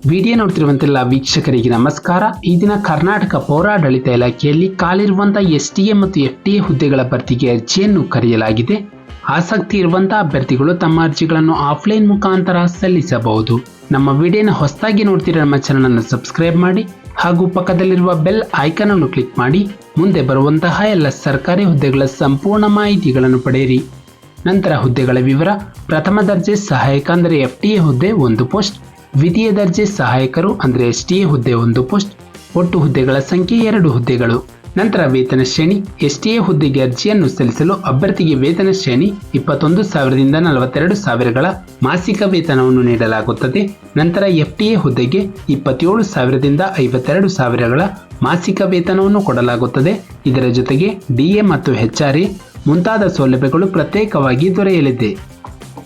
Video ನೋಡ್ತಿರುವಂತೆಲ್ಲ ವೀಕ್ಷಕರಿಗೆ ನಮಸ್ಕಾರ. ಈ ದಿನ ಕರ್ನಾಟಕ ಪೌರಾಡಳಿತ ಇಲಾಖೆಯಲ್ಲಿ ಖಾಲಿರುವಂತಹ STA ಮತ್ತು FTA ಹುದ್ದೆಗಳ ಭರ್ತಿಗೆ ಅರ್ಜಿಯನ್ನು ಕರೆಯಲಾಗಿದೆ. ಆಸಕ್ತಿ ಇರುವಂತಹ ಅಭ್ಯರ್ಥಿಗಳು ತಮ್ಮ ಅರ್ಜಿಗಳನ್ನು ಆಫ್ಲೈನ್ ಮುಖಾಂತರ ಸಲ್ಲಿಸಬಹುದು. ನಮ್ಮ ವಿಡಿಯೋನ ಹೊಸದಾಗಿ ನೋಡ್ತಿರೋ ನಮ್ಮ ಚಾನೆಲ್ ಅನ್ನು ಸಬ್ಸ್ಕ್ರೈಬ್ ಮಾಡಿ ಹಾಗೂ ಪಕ್ಕದಲ್ಲಿರುವ ಬೆಲ್ ಐಕಾನ್ ಅನ್ನು ಕ್ಲಿಕ್ ಮಾಡಿ ಮುಂದೆ ಬರುವಂತಹ ಎಲ್ಲ ಸರ್ಕಾರಿ ಹುದ್ದೆಗಳ ಸಂಪೂರ್ಣ ಮಾಹಿತಿಗಳನ್ನು ಪಡೆಯಿರಿ. ನಂತರ ಹುದ್ದೆಗಳ ವಿವರ: ಪ್ರಥಮ ದರ್ಜೆ ಸಹಾಯಕ ಅಂದರೆ FTA ಹುದ್ದೆ 1 ಪೋಸ್ಟ್, ದ್ವಿತೀಯ ದರ್ಜೆ ಸಹಾಯಕರು ಅಂದರೆ STA ಹುದ್ದೆ 1 ಪೋಸ್ಟ್. ಒಟ್ಟು ಹುದ್ದೆಗಳ ಸಂಖ್ಯೆ 2 ಹುದ್ದೆಗಳು. ನಂತರ ವೇತನ ಶ್ರೇಣಿ: STA ಹುದ್ದೆಗೆ ಅರ್ಜಿಯನ್ನು ಸಲ್ಲಿಸಲು ಅಭ್ಯರ್ಥಿಗೆ ವೇತನ ಶ್ರೇಣಿ 21,000 ರಿಂದ 42,000ಗಳ ಮಾಸಿಕ ವೇತನವನ್ನು ನೀಡಲಾಗುತ್ತದೆ. ನಂತರ FTA ಹುದ್ದೆಗೆ 27,000 ರಿಂದ 52,000ಗಳ ಮಾಸಿಕ ವೇತನವನ್ನು ಕೊಡಲಾಗುತ್ತದೆ. ಇದರ ಜೊತೆಗೆ DA ಮತ್ತು HRA ಮುಂತಾದ ಸೌಲಭ್ಯಗಳು ಪ್ರತ್ಯೇಕವಾಗಿ ದೊರೆಯಲಿದೆ.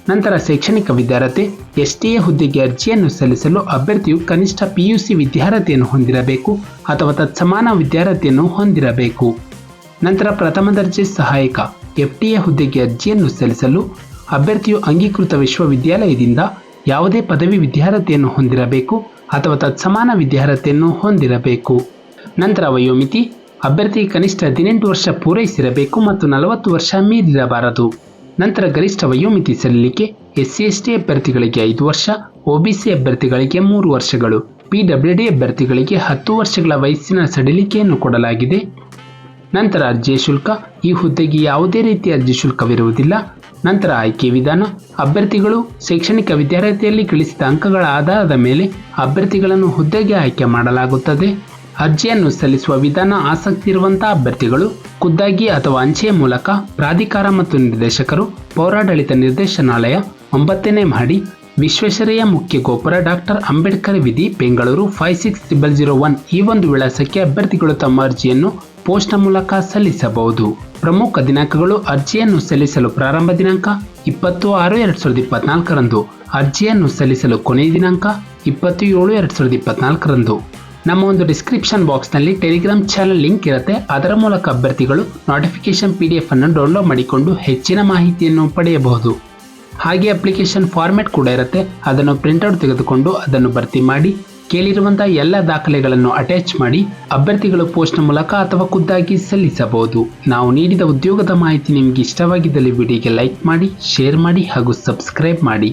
ನಂತರ ಶೈಕ್ಷಣಿಕ ವಿದ್ಯಾರ್ಹತೆ: STA ಹುದ್ದೆಗೆ ಅರ್ಜಿಯನ್ನು ಸಲ್ಲಿಸಲು ಅಭ್ಯರ್ಥಿಯು ಕನಿಷ್ಠ PUC ವಿದ್ಯಾರ್ಹತೆಯನ್ನು ಹೊಂದಿರಬೇಕು ಅಥವಾ ತತ್ಸಮಾನ ವಿದ್ಯಾರ್ಹತೆಯನ್ನು ಹೊಂದಿರಬೇಕು. ನಂತರ ಪ್ರಥಮ ದರ್ಜೆ ಸಹಾಯಕ FTA ಹುದ್ದೆಗೆ ಅರ್ಜಿಯನ್ನು ಸಲ್ಲಿಸಲು ಅಭ್ಯರ್ಥಿಯು ಅಂಗೀಕೃತ ವಿಶ್ವವಿದ್ಯಾಲಯದಿಂದ ಯಾವುದೇ ಪದವಿ ವಿದ್ಯಾರ್ಹತೆಯನ್ನು ಹೊಂದಿರಬೇಕು ಅಥವಾ ತತ್ಸಮಾನ ವಿದ್ಯಾರ್ಹತೆಯನ್ನು ಹೊಂದಿರಬೇಕು. ನಂತರ ವಯೋಮಿತಿ: ಅಭ್ಯರ್ಥಿ ಕನಿಷ್ಠ 18 ವರ್ಷ ಪೂರೈಸಿರಬೇಕು ಮತ್ತು 40 ವರ್ಷ ಮೀರಿರಬಾರದು. ನಂತರ ಗರಿಷ್ಠ ವಯೋಮಿತಿ ಸಲ್ಲಿಕೆ: SC/ST ಅಭ್ಯರ್ಥಿಗಳಿಗೆ 5 ವರ್ಷ, OBC ಅಭ್ಯರ್ಥಿಗಳಿಗೆ 3 ವರ್ಷಗಳು, PWD ಅಭ್ಯರ್ಥಿಗಳಿಗೆ 10 ವರ್ಷಗಳ ವಯಸ್ಸಿನ ಸಡಿಲಿಕೆಯನ್ನು ಕೊಡಲಾಗಿದೆ. ನಂತರ ಅರ್ಜಿ ಶುಲ್ಕ: ಈ ಹುದ್ದೆಗೆ ಯಾವುದೇ ರೀತಿಯ ಅರ್ಜಿ ಶುಲ್ಕವಿರುವುದಿಲ್ಲ. ನಂತರ ಆಯ್ಕೆ ವಿಧಾನ: ಅಭ್ಯರ್ಥಿಗಳು ಶೈಕ್ಷಣಿಕ ವಿದ್ಯಾರ್ಹತೆಯಲ್ಲಿ ಗಳಿಸಿದ ಅಂಕಗಳ ಆಧಾರದ ಮೇಲೆ ಅಭ್ಯರ್ಥಿಗಳನ್ನು ಹುದ್ದೆಗೆ ಆಯ್ಕೆ ಮಾಡಲಾಗುತ್ತದೆ. ಅರ್ಜಿಯನ್ನು ಸಲ್ಲಿಸುವ ವಿಧಾನ: ಆಸಕ್ತಿ ಇರುವಂತಹ ಅಭ್ಯರ್ಥಿಗಳು ಖುದ್ದಾಗಿ ಅಥವಾ ಅಂಚೆಯ ಮೂಲಕ ಪ್ರಾಧಿಕಾರ ಮತ್ತು ನಿರ್ದೇಶಕರು, ಪೌರಾಡಳಿತ ನಿರ್ದೇಶನಾಲಯ, 9ನೇ ಮಹಡಿ, ವಿಶ್ವೇಶ್ವರಯ್ಯ ಮುಖ್ಯ ಗೋಪುರ, ಡಾಕ್ಟರ್ ಅಂಬೇಡ್ಕರ್ ವಿಧಿ, ಬೆಂಗಳೂರು 560001 ಈ ಒಂದು ವಿಳಾಸಕ್ಕೆ ಅಭ್ಯರ್ಥಿಗಳು ತಮ್ಮ ಅರ್ಜಿಯನ್ನು ಪೋಸ್ಟ್ನ ಮೂಲಕ ಸಲ್ಲಿಸಬಹುದು. ಪ್ರಮುಖ ದಿನಾಂಕಗಳು: ಅರ್ಜಿಯನ್ನು ಸಲ್ಲಿಸಲು ಪ್ರಾರಂಭ ದಿನಾಂಕ 20/6/2024 ರಂದು, ಅರ್ಜಿಯನ್ನು ಸಲ್ಲಿಸಲು ಕೊನೆಯ ದಿನಾಂಕ 20/7/2024 ನಮ್ಮ ಒಂದು ಡಿಸ್ಕ್ರಿಪ್ಷನ್ ಬಾಕ್ಸ್ನಲ್ಲಿ ಟೆಲಿಗ್ರಾಮ್ ಚಾನಲ್ ಲಿಂಕ್ ಇರುತ್ತೆ. ಅದರ ಮೂಲಕ ಅಭ್ಯರ್ಥಿಗಳು ನೋಟಿಫಿಕೇಶನ್ PDF ಅನ್ನು ಡೌನ್ಲೋಡ್ ಮಾಡಿಕೊಂಡು ಹೆಚ್ಚಿನ ಮಾಹಿತಿಯನ್ನು ಪಡೆಯಬಹುದು. ಹಾಗೆ ಅಪ್ಲಿಕೇಶನ್ ಫಾರ್ಮ್ಯಾಟ್ ಕೂಡ ಇರುತ್ತೆ. ಅದನ್ನು ಪ್ರಿಂಟ್ಔಟ್ ತೆಗೆದುಕೊಂಡು ಅದನ್ನು ಭರ್ತಿ ಮಾಡಿ ಕೇಳಿರುವಂತಹ ಎಲ್ಲ ದಾಖಲೆಗಳನ್ನು ಅಟ್ಯಾಚ್ ಮಾಡಿ ಅಭ್ಯರ್ಥಿಗಳು ಪೋಸ್ಟ್ನ ಮೂಲಕ ಅಥವಾ ಖುದ್ದಾಗಿ ಸಲ್ಲಿಸಬಹುದು. ನಾವು ನೀಡಿದ ಉದ್ಯೋಗದ ಮಾಹಿತಿ ನಿಮಗೆ ಇಷ್ಟವಾಗಿದ್ದಲ್ಲಿ ವಿಡಿಯೋಗೆ ಲೈಕ್ ಮಾಡಿ, ಶೇರ್ ಮಾಡಿ ಹಾಗೂ ಸಬ್ಸ್ಕ್ರೈಬ್ ಮಾಡಿ.